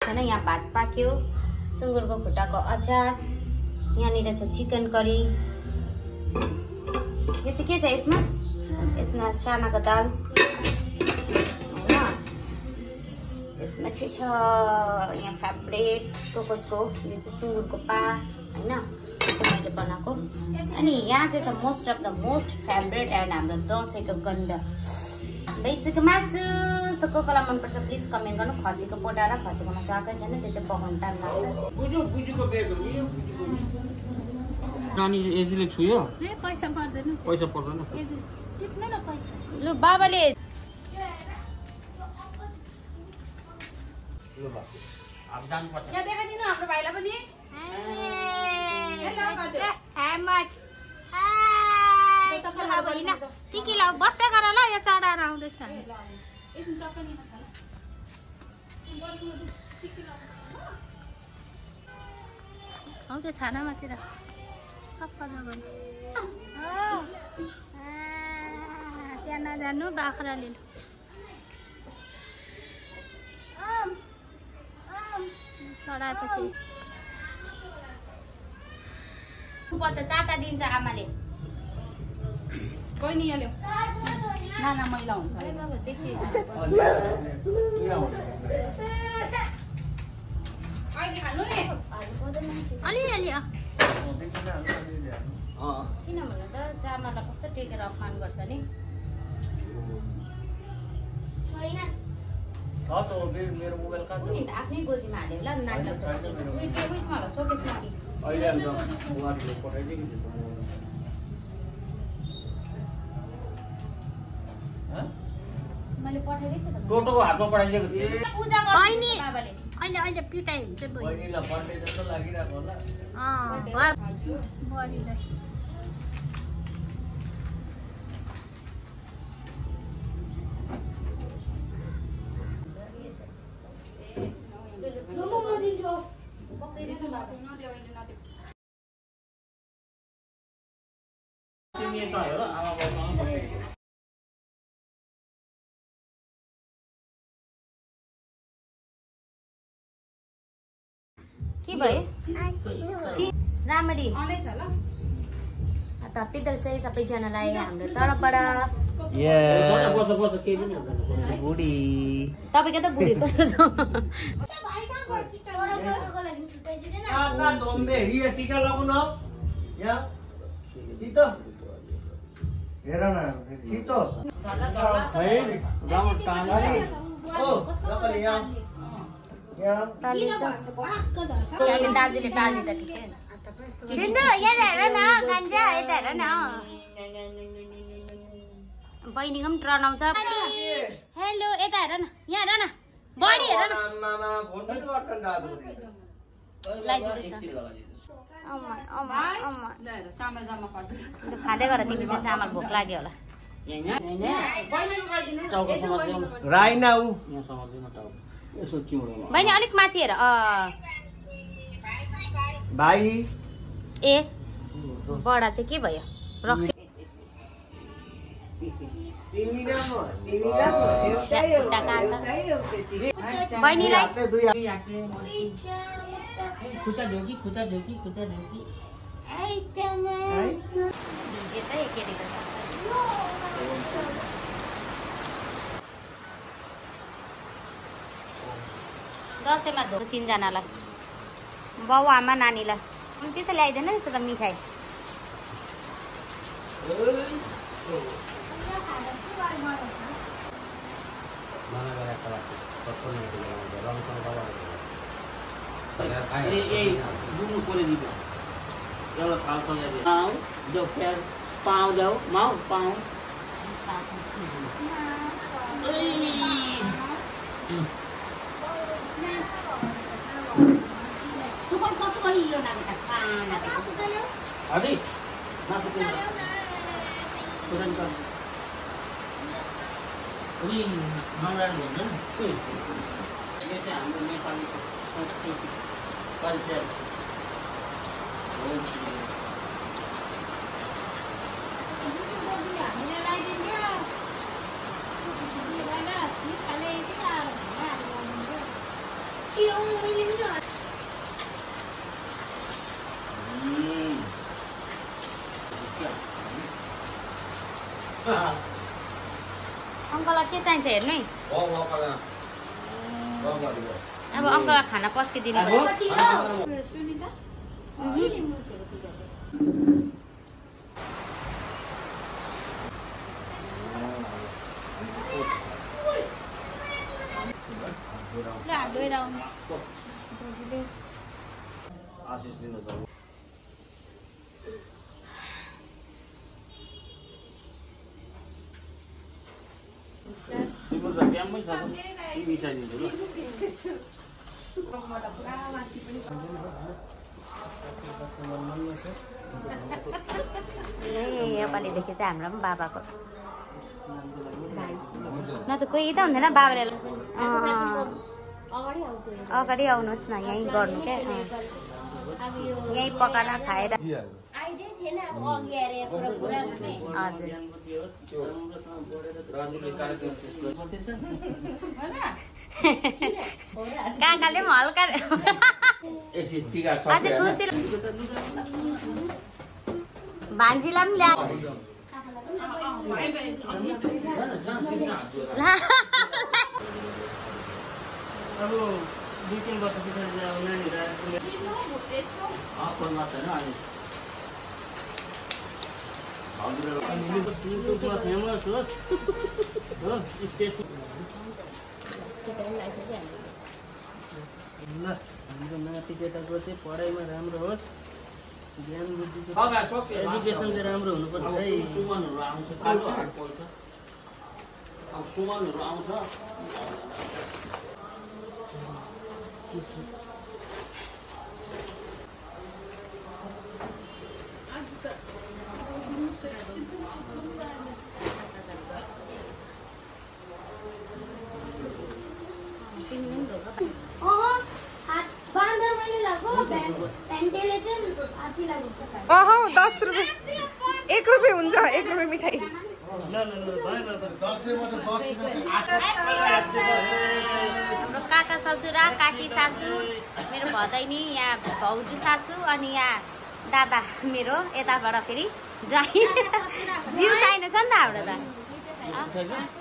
छैन। यहाँ भात पाक्यो, सुँगुरको खुट्टाको अचार, यहाँनिर छ चिकन करी। यो चाहिँ के छ यसमा? यसमा चानाको दाल होइन। यसमा के छ यहाँ फेभरेट कोकोसको, यो चाहिँ सुँगुरको पा होइन, यो चाहिँ मैले बनाएको। अनि यहाँ चाहिँ छ most of the most favourite and हाम्रो दसैँको गन्ध भैँसीको मासु। सो को कोलाई मनपर्छ प्लिज कमेन्ट गर्नु। खसीको पोटा र खसीको मासु आएकै छैन, त्यो चाहिँ पकाउनु टाइम लाग्छ। नानीले छुयो पैसा पर्दैन, पैसा पर्दैन। टिप्नु न पैसा। लु बाबाले अब जानु पर्छ। यहाँ देखाइदिनु हाम्रो भाइलाई पनि। टिकी लाउ बस्दै गर ल, यो चढाएर आउँदैछ। हौ त्यो छानामातिर सबै जग्गा त्यहाँ नजानु, बाख्रा लिनु। चढाएपछि चाचा दिन्छ आमाले। कोही नि हाल्यो नाना मैला हुन्छ। अलिअलि किन भन्नु त चामललाई कस्तो टेकेर खानुपर्छ नि। आफ्नै गोजीमा हाल्यो ल नाटक उयसमा होला सोकेसमा कि मैले पठाइदिएको थिएँ त। टोटोको हातमा पठाइदिएको थिएँ। पूजा गर्नु बाबाले। अहिले अहिले पिटाइ हुन्छ बहिनीलाई बर्थडे जस्तो लागिरहेको होला। बुहारीलाई तिमी यता हेर आमा बाउसँग बसेको। के भयो? राम्ररी आउँदैछ ल। ह्याप्पी दसैँ सबैजनालाई हाम्रो तर्फबाट। बुढी तपाईँको त बुढी कस्तो छ? टिका लगाउनु न यहाँ शीत हेर न शीत है राम्रो टाङ्गा तलिन्छ अहिले दाजुले टाल्ने त ठिकै बिन्दु यहाँ हेर न गान्जा यता हेर न बहिनीको पनि ट्रन आउँछ। हेलो यता हेर न यहाँ हेर न बडी हेर न लगाइदिँदैछ। खाँदै गर तिमी चाहिँ चामल भोक लाग्यो होला। राइना उ बहिनी अलिक माथि हेर भाइ ए बडा चाहिँ के भयो रक्सी बहिनीलाई खुचा ढोकी खुचा ढोकी खुचा ढोकी दसैँमा धो 3 जनालाई बाउ आमा नानीलाई त्यता ल्याइदिएन त्यसो त मिठाई। पाऊ जाऊ माउ पाऊ हजुर मासु तुरन्त मङ्गलाले हुन्छ नि यो चाहिँ हाम्रो नेपालीको संस्कृति कल्चर हो। अङ्कललाई के चाहिन्छ हेर्नु है अब अङ्कललाई खाना पस्किदिनु पर्यो बिहामै छ मिसाइदिन्छु ल योपालिदेखि चाहिँ हाम्रो पनि बाबाको न त कोही त हुँदैन बाबाले अगाडि आउनुहोस् न यहीँ गर्नु क्या यहीँ पकाएर खाएर काकाले पनि हल्का अझै खुसी भान्जीलाई पनि ल्या अब 2-3 वर्ष पछाडि नानीहरू फेमस होस् हो स्टेसन ल हाम्रो नाति केटाको चाहिँ पढाइमा राम्रो होस् ज्ञान बुद्धि एजुकेसन चाहिँ राम्रो हुनुपर्छ है सुमनहरू आउँछ सुमनहरू आउँछ अह 10 रुपियाँ 1 रुपियाँ हुन्छ 1 रुपियाँ मिठाई हाम्रो काका ससुरा काकी सासू मेरो भदैनी यहाँ भाउजू सासू अनि यहाँ दादा मेरो यताबाट फेरि ज्वाइँ जिउ चाहिने छ नि त हाम्रो त